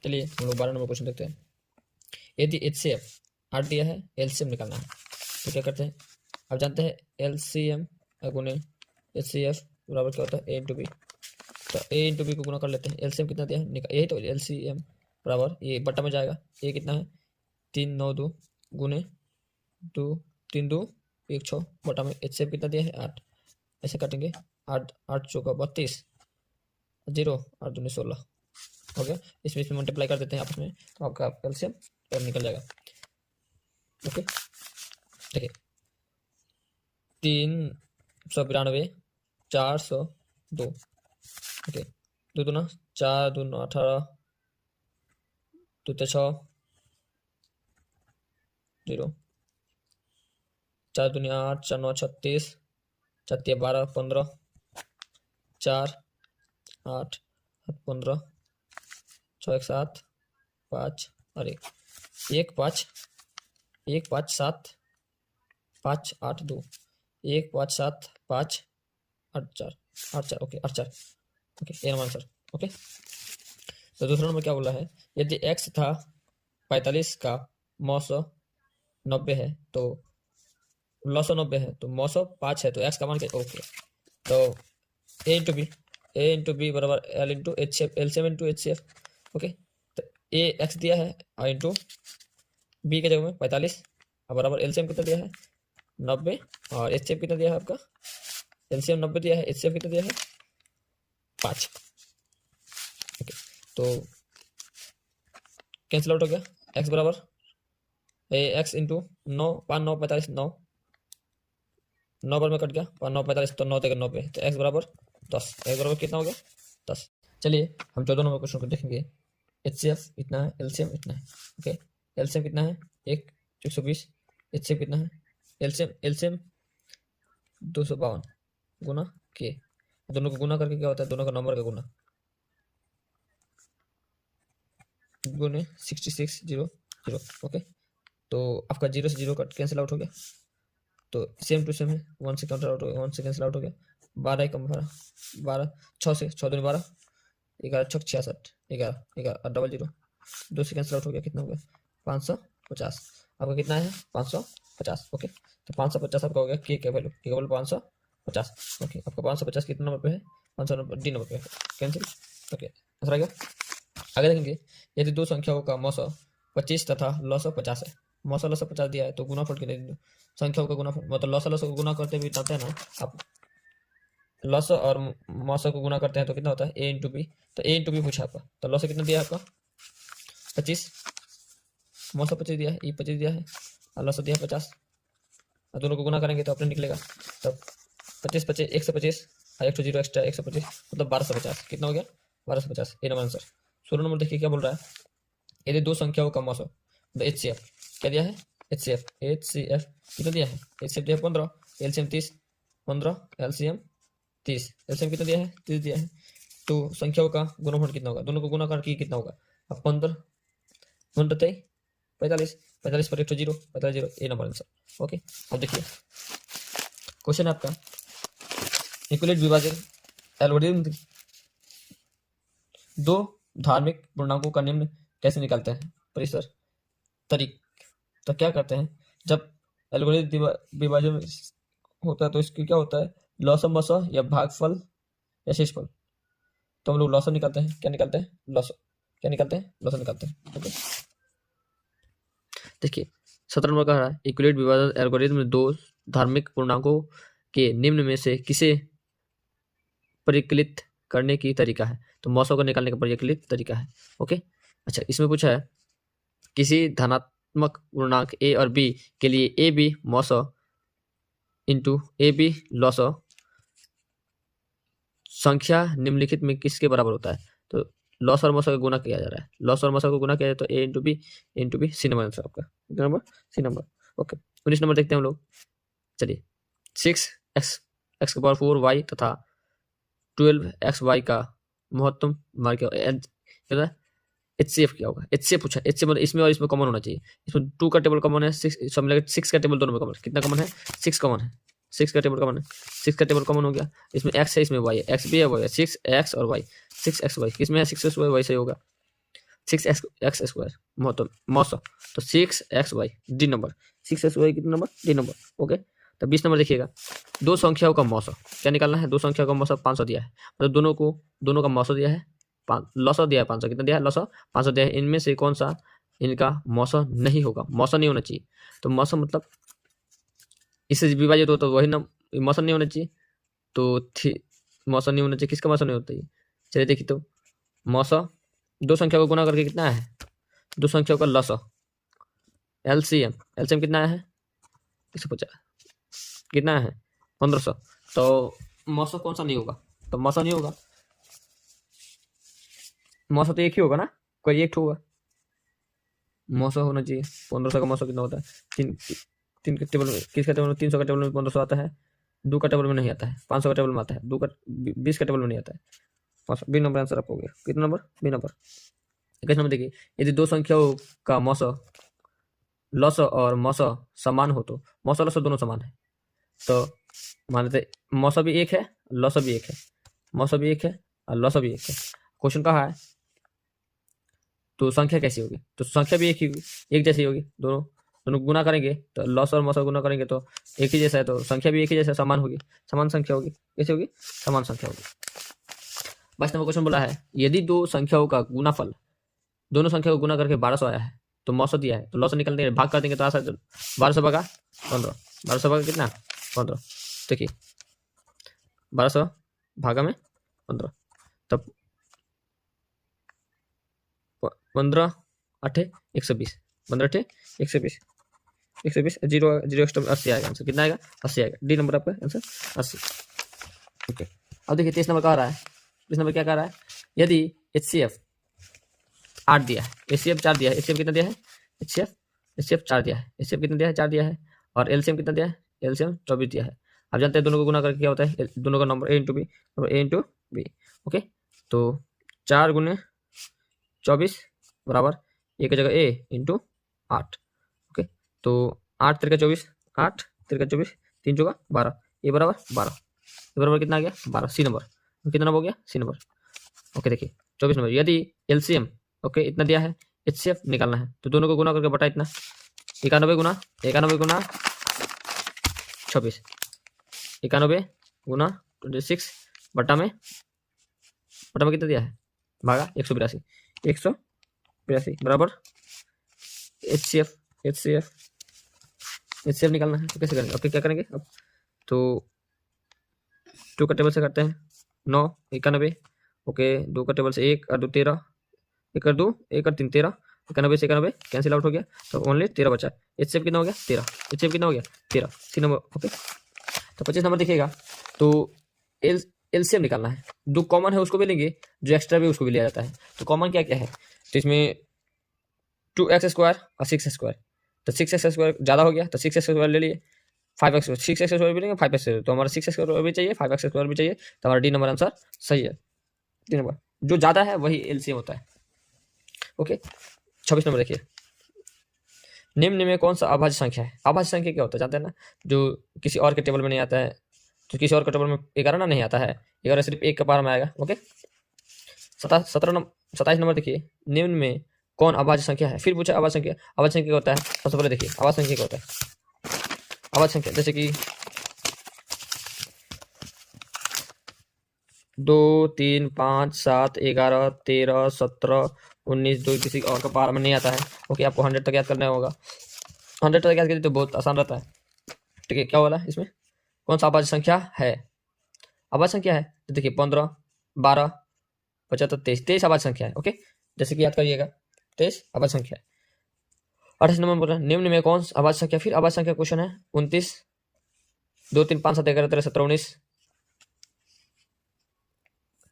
चलिए हम लोग 12 नंबर क्वेश्चन देखते हैं। यदि HCF 8 दिया है, LCM निकालना है, तो क्या करते हैं? आप जानते हैं LCM गुने HCF बराबर क्या होता है? A into B. तो A इंटू बी को गुना कर लेते हैं। LCM कितना दिया है? यही तो LCM बराबर ये बट्टा में जाएगा। ये कितना है? 3 9 2 गुने 2 3 2 1 6 बटा में HCF कितना दिया है? 8। ऐसे काटेंगे, 8 8 चौका 32, 0 8 दूनी 16 हो गया। इसमें मल्टीप्लाई कर देते हैं आपस में, तो आपका LCM और निकल जाएगा। ओके, देखिए 392 402। ओके, 2 दूना 4 2 18 2 6 0 4 दूनी 8 4 9 36 4 3 12 15 4 8 15 6 1 7 5 और 1 5 1 5 7 5 8 2 1 5 7 5 8 4 8 4। ओके 8 4। ओके, ये नंबर आंसर। ओके, तो दूसरा नंबर क्या बोला है? यदि x था 45 का मौसो 90 है तो लॉसो 90 है तो मौसो 5 है, तो x का मान क्या? ओके, तो a इंटू बी बराबर l into HCF, LCM into HCF। Okay, तो a x दिया है और इंटू बी के जगह में 45 और बराबर LCM कितना दिया है? 90 और HCF कितना दिया है आपका? LCM 90 दिया है, HCF कितना दिया है? 5। ओके, तो कैंसिल आउट हो गया। x बराबर x इंटू 9 5 9 45 9 9 बार में कट गया, 5 9 45 तो 9 तक 90, तो x बराबर 10। x बराबर कितना हो गया? 10। चलिए हम 14 नंबर क्वेश्चन को देखेंगे। HCF इतना है, LCM इतना है। ओके, LCM कितना है? 1 120। HCF कितना है? LCM 252 गुना के, दोनों को गुना करके क्या होता है? दोनों का नंबर का गुना गुने 66 0 0। ओके, तो आपका 0 से 0 कट कैंसिल आउट हो गया, तो सेम टू सेम है। 1 से काउंटर आउट हो गया, 1 से कैंसिल आउट हो गया। 12 कम 12 12 6 से 6 दूनी 12 11 6 66 11 11 डबल 0 2 से कैंसिल आउट हो गया। कितना हो गया? 550। आपका कितना है? 550। ओके, तो 550 आपका हो गया के वैल्यू, के वैल्यू 550। ओके, आपका 550 कितना नंबर पे है? 500 नंबर, डी नंबर पे है। कैंसिल। ओके, आंसर आ गया। आगे देखेंगे, यदि दो संख्याओं का मौसो 25 तथा लॉसो 50 है। मौसो लॉसो 50 दिया है, तो गुनाफल के लिए संख्याओं का गुनाफल, मतलब लॉसो लॉसो को गुना करते भी जानते हैं ना आप, लॉसो और मौसो को गुना करते हैं तो कितना होता है? a into B. तो a इंटू बी पूछा आपका, तो लॉसो कितना दिया है आपका? 25, मौसो 25 दिया है, ई 25 दिया है और लॉसो दिया है 50, और दोनों को गुना करेंगे तो अपने निकलेगा। तो 25 25 125 और 1 0 एक्स्ट्रा 125 मतलब 1250। कितना हो गया? 1250। ए नंबर आंसर। 16 नंबर देखिए क्या बोल रहा है। यदि दो संख्याओं का मौसो HCF क्या दिया है? HCF कितना दिया है? HCF दिया है 15, LCM 30 15, LCM 30, LCM कितना दिया है? 30 दिया है। तो संख्याओं का गुणनफल कितना होगा? दोनों को गुना करके कितना होगा? अब 15 45 45 पर 1 0 45 0। ए नंबर आंसर। ओके, अब देखिए क्वेश्चन है आपका, इक्विलेट विभाजन एल्गोरिथम दो धार्मिक पूर्णांकों का निम्न कैसे निकालते हैं? परिसर तरीक, तो क्या करते हैं? जब एल्गोरिथम विभाजन होता है तो इसकी क्या होता है? लॉसम मसो या भागफल या शेषफल। तो हम लोग लॉसम निकालते हैं। क्या निकालते हैं? लॉसम। क्या निकालते हैं? लॉसम निकालते हैं। ओके, देखिए 17 नंबर का है, इक्विलेट विभाजन एल्गोरिथम में दो धार्मिक पूर्णांकों के निम्न में से किसे परिकलित करने की तरीका है? तो मौसों को निकालने का परिकलित तरीका है। ओके, अच्छा, इसमें पूछा है किसी धनात्मक पूर्णांक a और b के लिए ए बी मौसो इंटू ए बी लॉसो संख्या निम्नलिखित में किसके बराबर होता है? तो लॉस और मौसो का गुना किया जा रहा है। लॉस और मौसो को गुना किया जाए तो a into B C number answer आपका। कितना number? C number. Okay, 19 number देखते हैं हम लोग। चलिए 6x की पावर 4 y तथा 12xy का महत्तम मार क्या HCF क्या होगा? HCF पूछा। HCF मतलब इसमें और इसमें कॉमन होना चाहिए। इसमें 2 का टेबल कॉमन है, 6 का टेबल दोनों में कॉमन है। कितना कॉमन है? 6 कॉमन है। 6 का टेबल कॉमन है। 6 का टेबल कॉमन हो गया। इसमें x है, इसमें y है, x भी है, y है। 6x और y, 6x y किसमें है? 6x y सही होगा। 6x स्क्वायर मतलब मौसम, तो 6xy डी नंबर, 6xy कितना नंबर, डी नंबर। ओके, तो 20 नंबर देखिएगा, दो संख्याओं का मौसम क्या निकालना है, दो संख्याओं का मौसम 500 दिया है, मतलब दोनों का मौसम दिया है, लौसौ दिया है 500, कितना दिया है, लौसौ 500 दिया है, इनमें से कौन सा इनका मौसम नहीं होगा, मौसम नहीं होना चाहिए, तो मौसम मतलब इससे विभाजित हो तो वही ना, मौसम नहीं होना चाहिए, तो मौसम नहीं होना चाहिए, किसका मौसम नहीं होता है, चलिए देखिए, तो मौसम दो संख्या को गुना करके कितना है, दो संख्याओं का लसअ, एलसीएम कितना है, 150 कितना है 1500, तो मौसम कौन सा नहीं होगा, तो मौसम नहीं होगा, मौसम तो एक ही होगा ना, कोई एक होगा, मौसम होना चाहिए। 1500 का मौसम कितना होता है, तीन के टेबल में, किसका टेबल में, 300 का टेबल में 1500 आता है, 2 का टेबल में नहीं आता है, 500 का टेबल में आता है, 20 का टेबल में नहीं आता है, 500 बी नंबर आंसर आपको हो गया, कितना नंबर, बी नंबर। 21 नंबर देखिए, यदि दो संख्याओं का मौसम लस और मौसम समान हो तो, मौसम लस दोनों समान है, तो मान लेते मौसम भी एक है, लस भी एक है, मौसम भी एक है और लस भी एक है, क्वेश्चन कहा है तो संख्या कैसी होगी, तो संख्या भी एक ही होगी, एक जैसी होगी, दोनों गुना करेंगे तो लॉस और मौसम गुना करेंगे तो एक ही जैसा है, तो संख्या भी एक ही जैसा समान होगी, समान संख्या होगी, कैसे होगी, समान संख्या होगी। 22 नंबर क्वेश्चन बोला है, यदि दो संख्याओं का गुनाफल, दोनों संख्या को गुना करके 1200 आया है, तो मौसम दिया है, तो लॉस निकलने भाग कर देंगे तो आशा 1200 भागा 15, 1200 भागा कितना 15, देखिए 1200 भागा में 15, तब 15 8 120, 15 8 120, 120 जीरो एक्स्ट्रा 80 आएगा आंसर, कितना आएगा 80 आएगा, डी नंबर आपका आंसर 80। ओके, अब देखिए 23 नंबर कह रहा है, 23 नंबर क्या कह रहा है, यदि HCF 8 दिया है, HCF 4 दिया है, HCF कितना दिया है, HCF 4 दिया है, HCF कितना दिया है 4 दिया है, और LCM कितना दिया है, LCM 24 दिया है। आप जानते हैं दोनों को गुना करके क्या होता है, दोनों का number A into B, okay, तो 4 गुने 24 बराबर एक की जगह A इंटू 8, ओके, तो 8 तिरका 24, 8 तिरका 24, 3 चौका 12, ये बराबर 12, ये बराबर कितना आ गया 12, सी नंबर, कितना नंबर हो गया, सी नंबर। ओके, देखिए 24 नंबर, यदि LCM ओके इतना दिया है, HCF निकालना है, तो दोनों को गुना करके बटा इतना, 91 गुना 26, 91 गुना 26 बटा में कितना दिया है, भागा 182 बराबर HCF निकालना है, तो कैसे करेंगे, ओके क्या करेंगे अब, तो 2 का टेबल से करते हैं 9 91, ओके 2 का टेबल से 1 और 2 13, 1 और 2 1 और 3 13, 91 से 91 कैंसिल आउट हो गया, तो ओनली 13 बचा, HCF कितना हो गया 13, HCF कितना हो गया 13, सी नंबर। ओके, तो 25 नंबर देखिएगा, तो LCM निकालना है, जो कॉमन है उसको भी लेंगे, जो एक्स्ट्रा भी उसको भी लिया जाता है, तो कॉमन क्या क्या है, तो इसमें 2x स्क्वायर और 6x स्क्वायर, तो 6x स्क्वायर ज़्यादा हो गया तो 6x स्क्वायर ले लिए, 5x 6x स्क्वायर भी लेंगे 5x स्क्वायर, तो हमारा 6x स्क्वायर भी चाहिए 5x स्क्वायर भी चाहिए, तो हमारा डी नंबर आंसर सही है, डी नंबर, जो ज़्यादा है वही LCM होता है। ओके, 26 नंबर देखिए, निम्न में कौन सा अभाज्य संख्या है, अभाज्य संख्या क्या होता है जानते हैं ना, जो किसी और के टेबल में नहीं आता है, तो किसी और के टेबल में 11 ना नहीं आता है, 11 सिर्फ एक के पार में आएगा। ओके, 27 नंबर देखिए, निम्न में कौन अभाज्य संख्या है, फिर पूछा अभाज्य संख्या, अभाज्य संख्या क्या होता है, सबसे पहले देखिए अभाज्य संख्या क्या होता है, अभाज्य संख्या जैसे कि 2 3 5 7 11 13 17 19, जो किसी और का पार में नहीं आता है। ओके, आपको 100 तक याद करना होगा, 100 तक याद करिए तो बहुत आसान रहता है। ठीक है, क्या बोला इसमें, कौन सा अभाज्य संख्या है, अभाज्य संख्या है तो देखिए 15 12 75 23 अभाज्य संख्या है। ओके, जैसे कि याद करिएगा 23 अभाज्य संख्या है। 28 नंबर बोल रहा है, निम्न में कौन सा अभाज्य संख्या, फिर अभाज्य संख्या क्वेश्चन है 29 2 3 5 7 11 13 17 19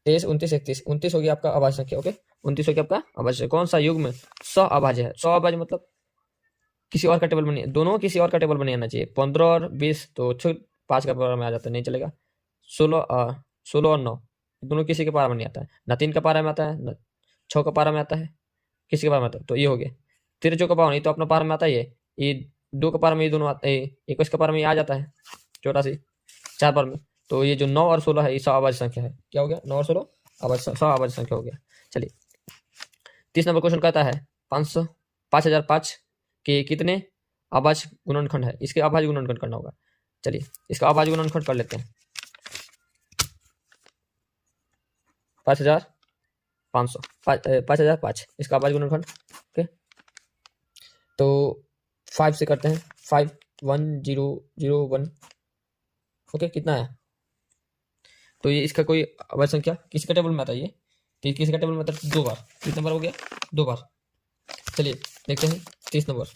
23 29 31, 29 हो गया आपका अभाज्य संख्या। ओके, 29 हो गया आपका अभाज्य, कौन सा युग में सह अभाज्य है, सह अभाज्य मतलब किसी और का टेबल में नहीं, दोनों किसी और का टेबल में नहीं आना चाहिए, 15 और 20 तो 5 का पारा में आ जाता है, नहीं चलेगा, 16 और 9 दोनों किसी के पारा में नहीं आता है, ना 3 का पारा में आता है ना 6 का पारा में आता है, किसी के पारा में आता है, तो ये हो गया 13 जो का पारा नहीं तो अपना पारा में आता है, ये 2 का पारा में ये दोनों आता है, 21 का पारा में आ जाता है, 84 4 पार में, तो ये जो 9 और 16 है ये सह अभाज्य संख्या है, क्या हो गया 9 और 16 सह अभाज्य संख्या हो गया। चलिए 30 नंबर क्वेश्चन कहता है 5005 के कितने अभाज्य गुणनखंड है। इसके अभाज्य गुणनखंड करना होगा। चलिए इसका अभाज्य गुणनखंड कर लेते हैं। 5005 इसका अभाज्य गुणनखंड। ओके तो 5 से करते हैं। 51001 ओके कितना है। तो ये इसका कोई अभाज्य संख्या किसका टेबल में आता है ये, तो किसका टेबल में आता है 2 बार। कितने बार हो गया 2 बार। चलिए देखते हैं 30 नंबर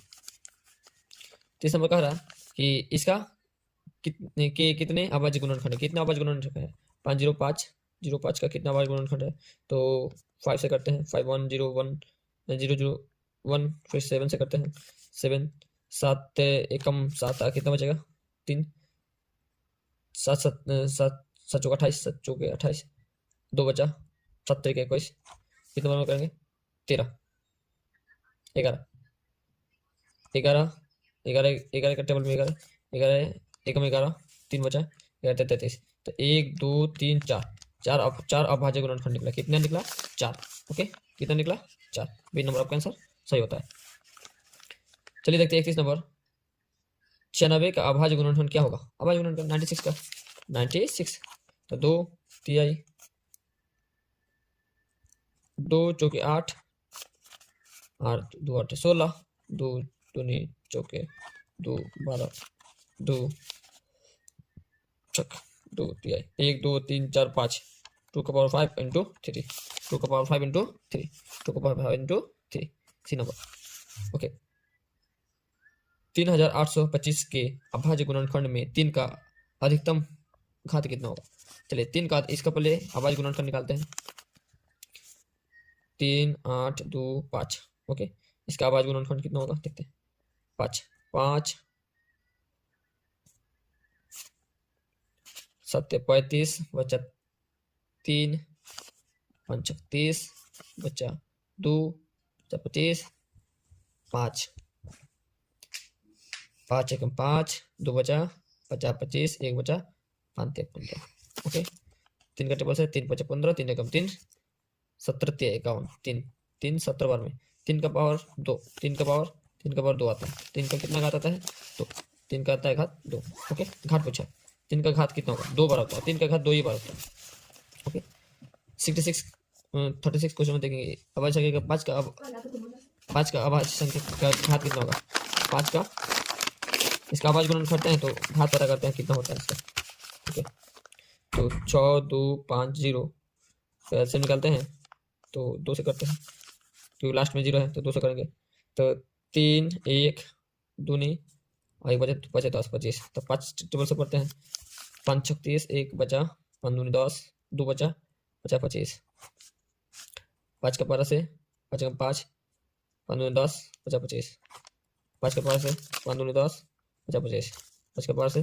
कह रहा है कि इसका कितने अभाज्य गुणनखंड है। कितना अभाज्य गुणनखंड है 505 का कितना अभाज्य गुणनखंड है। तो 5 से करते हैं। 51001 फिर 7 से करते हैं। 7 7 एकम 7 कितना बचेगा 3 7 7 7 चौका 28 7 चौके 28 2 बचा 7 तरीके 21 कितने बार में करेंगे 13 11 का टेबल में 11 एकम 11 3 बचा 11 33 तो 1 2 3 4 अभाज्य गुणनखंड निकला। कितना निकला 4। ओके कितना निकला 4। बी नंबर आपका आंसर सही होता है। चलिए देखते हैं 31 नंबर 96 का अभाज्य गुणनखंड क्या होगा। अभाज्य गुणनखंड 96 का 96 तो 2 तिहाई 2 चौके 8 8 2 8 16 2 दूनी चौके 2 12 2 छक 2 तिहाई 1 2 3 4 5 2 का पावर 5 इंटू 3 2 का पावर 5 इंटू 3 2 का power 5 into 3 C number. Okay 3825 के अभाज्य गुणनखंड में 3 का अधिकतम घात कितना होगा। चलिए 3 का इसका पहले अभाज्य गुणनखंड निकालते हैं। 3 8 2 5 ओके इसका अभाज्य गुणनखंड कितना होगा देखते हैं। 5 5 7 35 बचा 3 5 30 बचा 2 बचा 25 5 5 एकम 5 2 बचा 25 1 बचा 5 15 ओके 3 का टेबल से 3 5 15 3 एकम 3 17 51 3 3 17 बार में 3 का पावर 2 3 का पावर 2 आता है। 3 का कितना घात आता है 2 3 का आता है घात 2 ओके घात पूछा 3 का घात कितना होगा 2 बार होता है। 3 का घात 2 ही बार होता है। ओके 36 क्वेश्चन में देखेंगे अभाज्य संख्या का 5 का अभाज्य संख्या का घात कितना होगा। 5 का इसका अभाज्य गुणन करते हैं तो घात पता करते हैं कितना होता है इसका। ओके तो 6 2 5 0 से निकालते हैं तो 2 से करते हैं क्योंकि लास्ट में 0 है तो 2 से करेंगे तो 3 1 दूनी और 1 बचे 10 25 तो 5 टेबल से पढ़ते हैं। 5 6 30 1 बचा 5 दूनी 10 2 बचा 25 5 का पारा से 5 का 5 5 दूनी 10 25 5 का पारा से 5 दूनी 10 25 5 का पावर से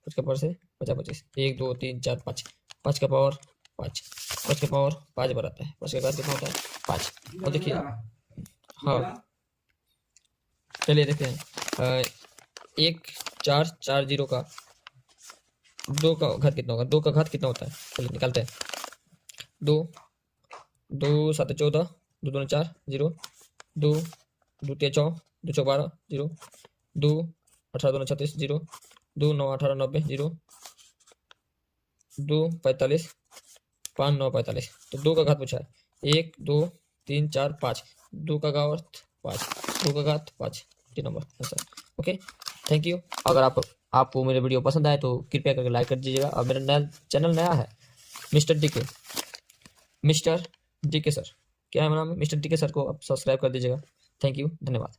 25 1 2 3 4 5 5 का पावर 5 बार आता है। 5 का घात कितना होता है 5। और देखिए हाँ चलिए देखते हैं 1 4 4 0 का 2 का घात कितना होगा। 2 का घात कितना होता है चलिए निकालते हैं। 2 2 7 14 2 2 4 0 2 2 3 4 2 4 12 0 2 18 2 36 0 2 9 18 90 0 2 45 5 9 45 तो 2 का घात पूछा है 1 2 3 4 5 2 का घात 5 2 का घात 5 3 number answer. Okay thank you. अगर आपको मेरे वीडियो पसंद आए तो कृपया करके लाइक कर दीजिएगा और मेरा चैनल नया है मिस्टर डी के सर क्या है मेरा नाम मिस्टर डी के सर को आप सब्सक्राइब कर दीजिएगा। थैंक यू धन्यवाद।